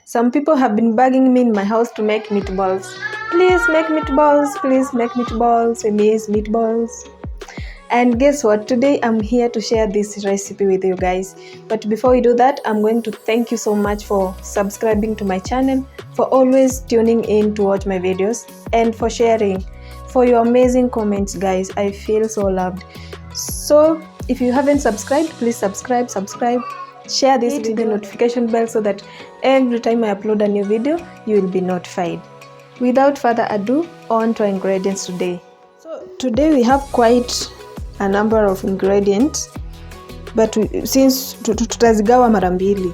Some people have been bugging me in my house to make meatballs. Please make meatballs, please make meatballs, we miss meatballs. And guess what? Today I'm here to share this recipe with you guys. But before we do that, I'm going to thank you so much for subscribing to my channel, for always tuning in to watch my videos, and for sharing, for your amazing comments, guys. I feel so loved. So if you haven't subscribed, please subscribe, share this, hit the notification bell so that every time I upload a new video, you will be notified. Without further ado, on to ingredients today. So today we have quite a number of ingredients, but since tutazigawa mara mbili,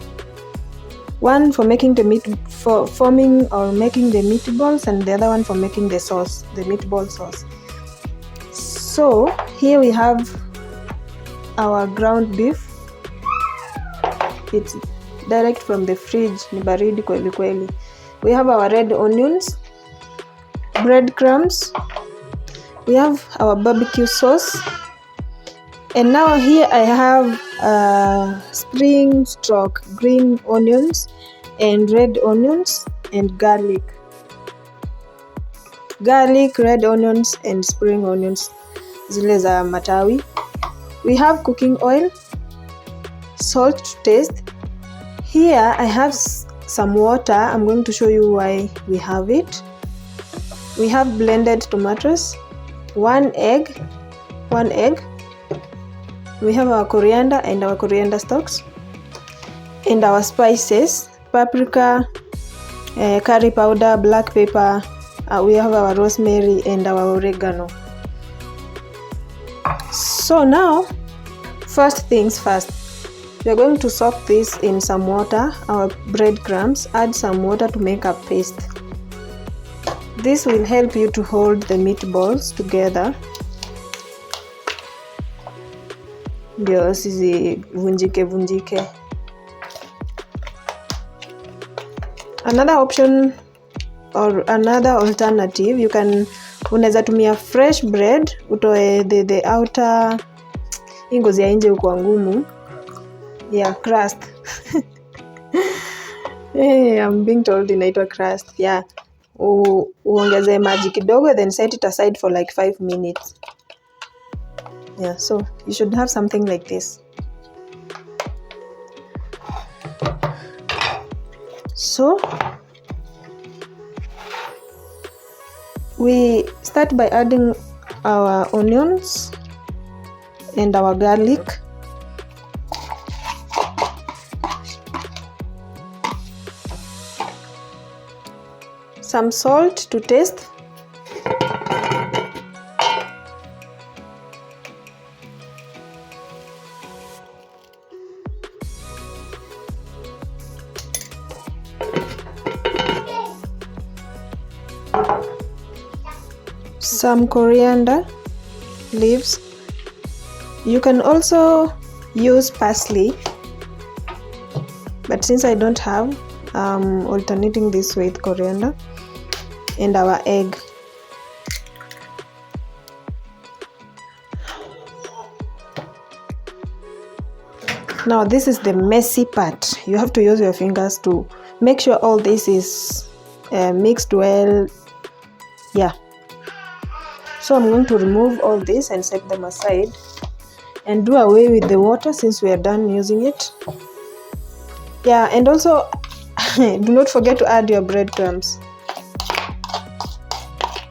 one for making the forming or making the meatballs, and the other one for making the sauce, the meatball sauce. So here we have our ground beef. It's direct from the fridge, ni baridi kweli kweli. We have our red onions, breadcrumbs, we have our barbecue sauce, and now here I have spring stroke green onions and red onions and garlic, red onions and spring onions, zile za matawi. We have cooking oil, salt to taste. Here I have some water. I'm going to show you why we have it. We have blended tomatoes, one egg. We have our coriander and our coriander stalks, and our spices, paprika, curry powder, black pepper. We have our rosemary and our oregano. So now, first things first, we are going to soak this in some water, our breadcrumbs. Add some water to make a paste. This will help you to hold the meatballs together, ndio vunjike. Another option or another alternative, you can unaweza tumia fresh bread, utoe the outer, ngozi ya nje uko ngumu, yeah, crust. Hey, I'm being told inaitwa crust. Yeah, uongeze maji kidogo, then set it aside for like 5 minutes. Yeah, so you should have something like this. So we start by adding our onions and our garlic. Some salt to taste. Some coriander leaves. You can also use parsley, but since I don't have, I'm alternating this with coriander. And our egg. Now this is the messy part. You have to use your fingers to make sure all this is mixed well. Yeah. So I'm going to remove all this and set them aside and do away with the water since we are done using it. Yeah, and also do not forget to add your breadcrumbs.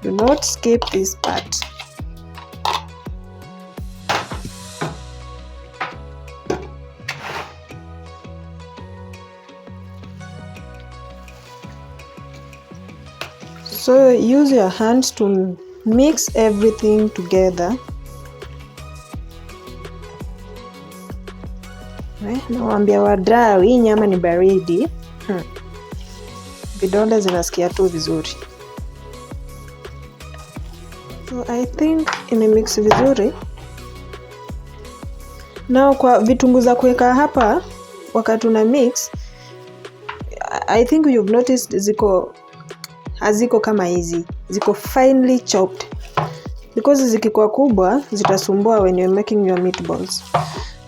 Do not skip this part. So use your hands to mix everything together. Nawaambia wadau, hii nyama ni baridi. Vidole zinasikia tu vizuri. So I think imemix vizuri. Now kwa vitunguu za kuweka hapa wakati una mix, I think you've noticed haziko kama hizi. Ziko finely chopped. Because zikikuwa kubwa zitasumbua when you're making your meatballs,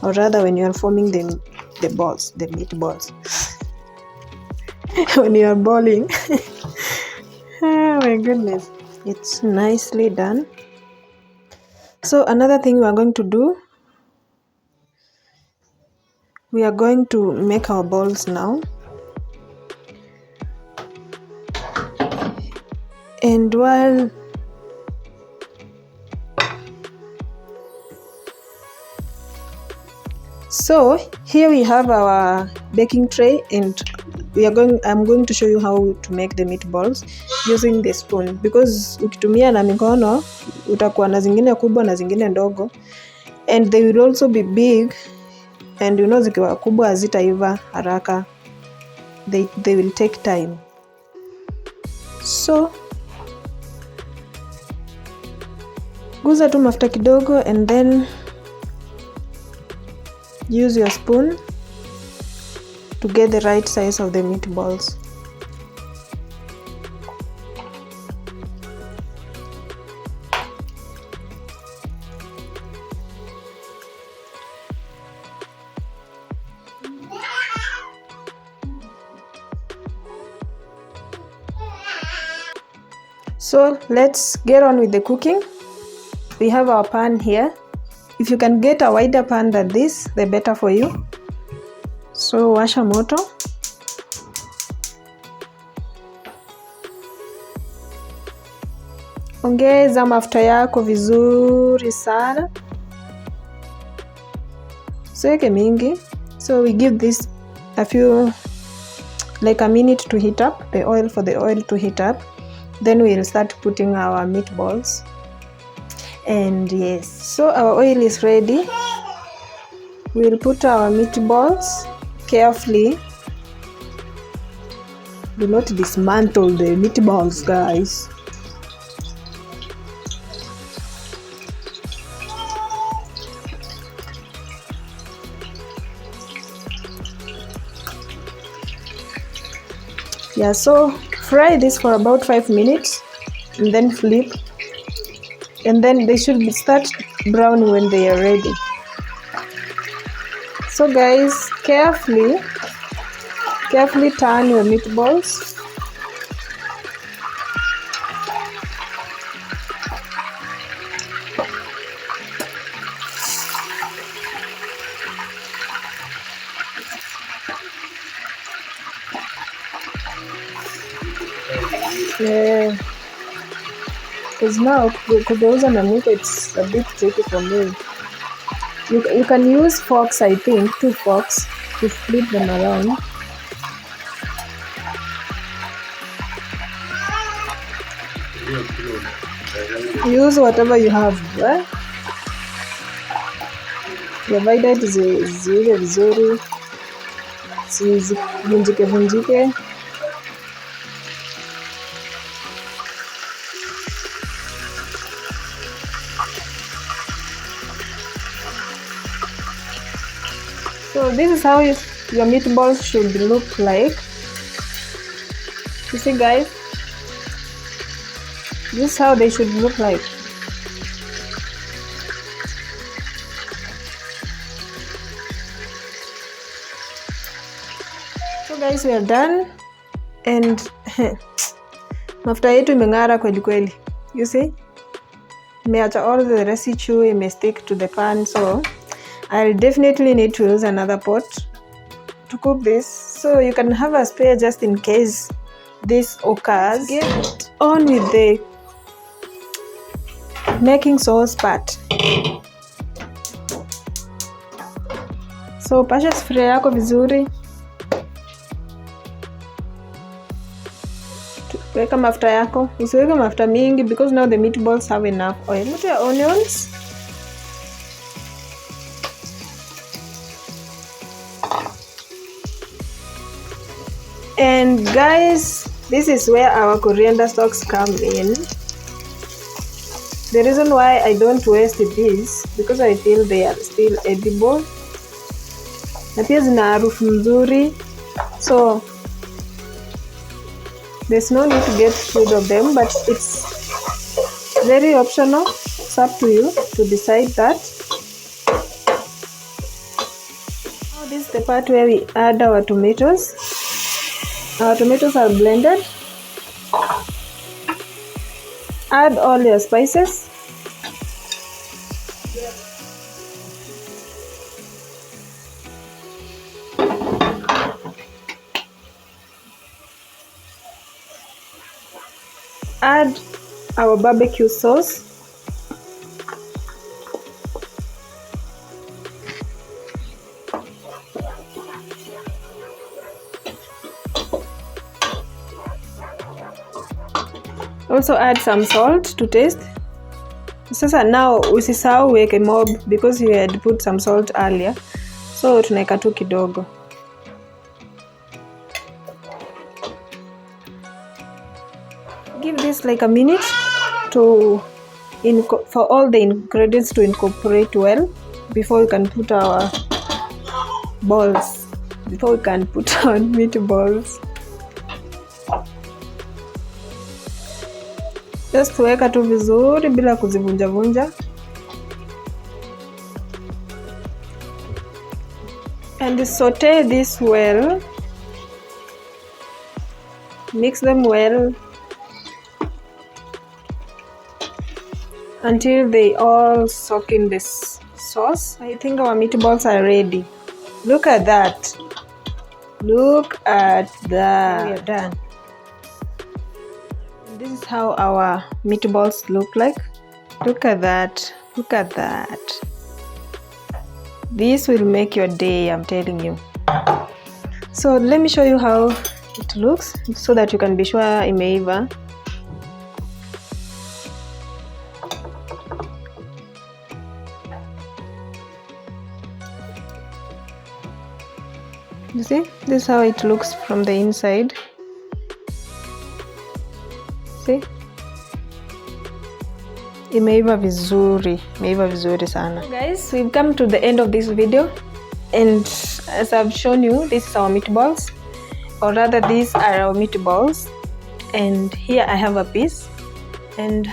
or rather when you're forming the meatballs. when you are boiling. Oh my goodness, it's nicely done. So another thing we are going to do, we are going to make our balls now. And while so here we have our baking tray, and I'm going to show you how to make the meatballs using the spoon, because ukitumia na mikono utakuwa na zingine kubwa na zingine ndogo, and they will also be big, and you know zikiwa kubwa hazitaiva haraka, they will take time. So guza tu mafuta kidogo and then use your spoon to get the right size of the meatballs. So let's get on with the cooking. We have our pan here. If you can get a wider pan than this, the better for you. So washa moto. Ongeza mafuta yako vizuri sana. Usiweke mingi. So we give this like a minute to heat up, for the oil to heat up. Then we'll start putting our meatballs. And yes, so our oil is ready. We'll put our meatballs carefully. Do not dismantle the meatballs, guys. Yeah, so fry this for about 5 minutes and then flip, and then they should start browning when they are ready. So guys, carefully turn your meatballs. Yeah, because now kugeuza na mwiko, it's a bit tricky for me. You can use forks, I think, 2 forks to flip them around. Use whatever you have, right? Provided ziwe vizuri, vunjike. So this is how your meatballs should look like. You see, guys, this is how they should look like. So guys, we are done, and mafuta yetu imeng'ara kweli kweli. You see, imeacha all the residue, it may stick to the pan, so I'll definitely need to use another pot to cook this, so you can have a spare just in case this occurs. Get on with the making sauce part. So pasha sufuria yako vizuri, weka mafuta yako, usiweke mafuta mingi because now the meatballs have enough oil. Put your onions. And guys, this is where our coriander stalks come in. The reason why I don't waste these, because I feel they are still edible. Na pia zina harufu nzuri, so there's no need to get rid of them, but it's very optional. It's up to you to decide that. Now this is the part where we add our tomatoes. Our tomatoes are blended. Add all your spices. Add our barbecue sauce. Also add some salt to taste. Sasa now usisahau weke mob because you had put some salt earlier. So tunaeka tu kidogo. Give this like a minute for all the ingredients to incorporate well before we can put our balls. Before we can put our meatballs. Just weka tu vizuri bila kuzivunja vunja. And saute this well. Mix them well until they all soak in this sauce. I think our meatballs are ready. Look at that. Look at that. We are done. This is how our meatballs look like. Look at that. Look at that. This will make your day, I'm telling you. So let me show you how it looks so that you can be sure imeiva. You see, this is how it looks from the inside. See? Imeiva vizuri sana. So guys, we've come to the end of this video, and as I've shown you, this is our meatballs, or rather these are our meatballs, and here I have a piece, and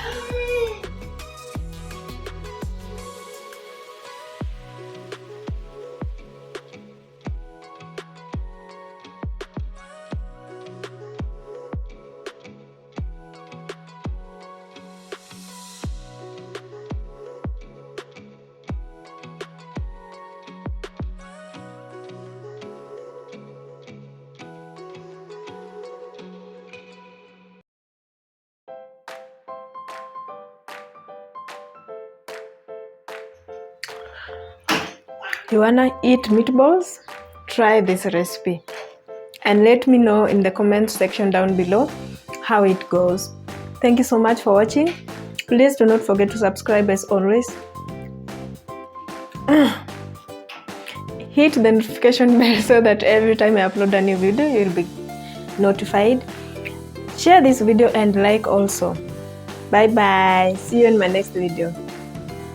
you wanna eat meatballs? Try this recipe and let me know in the comment section down below how it goes. Thank you so much for watching. Please do not forget to subscribe as always. Hit the notification bell so that every time I upload a new video you'll be notified. Share this video and like also. Bye bye. See you in my next video.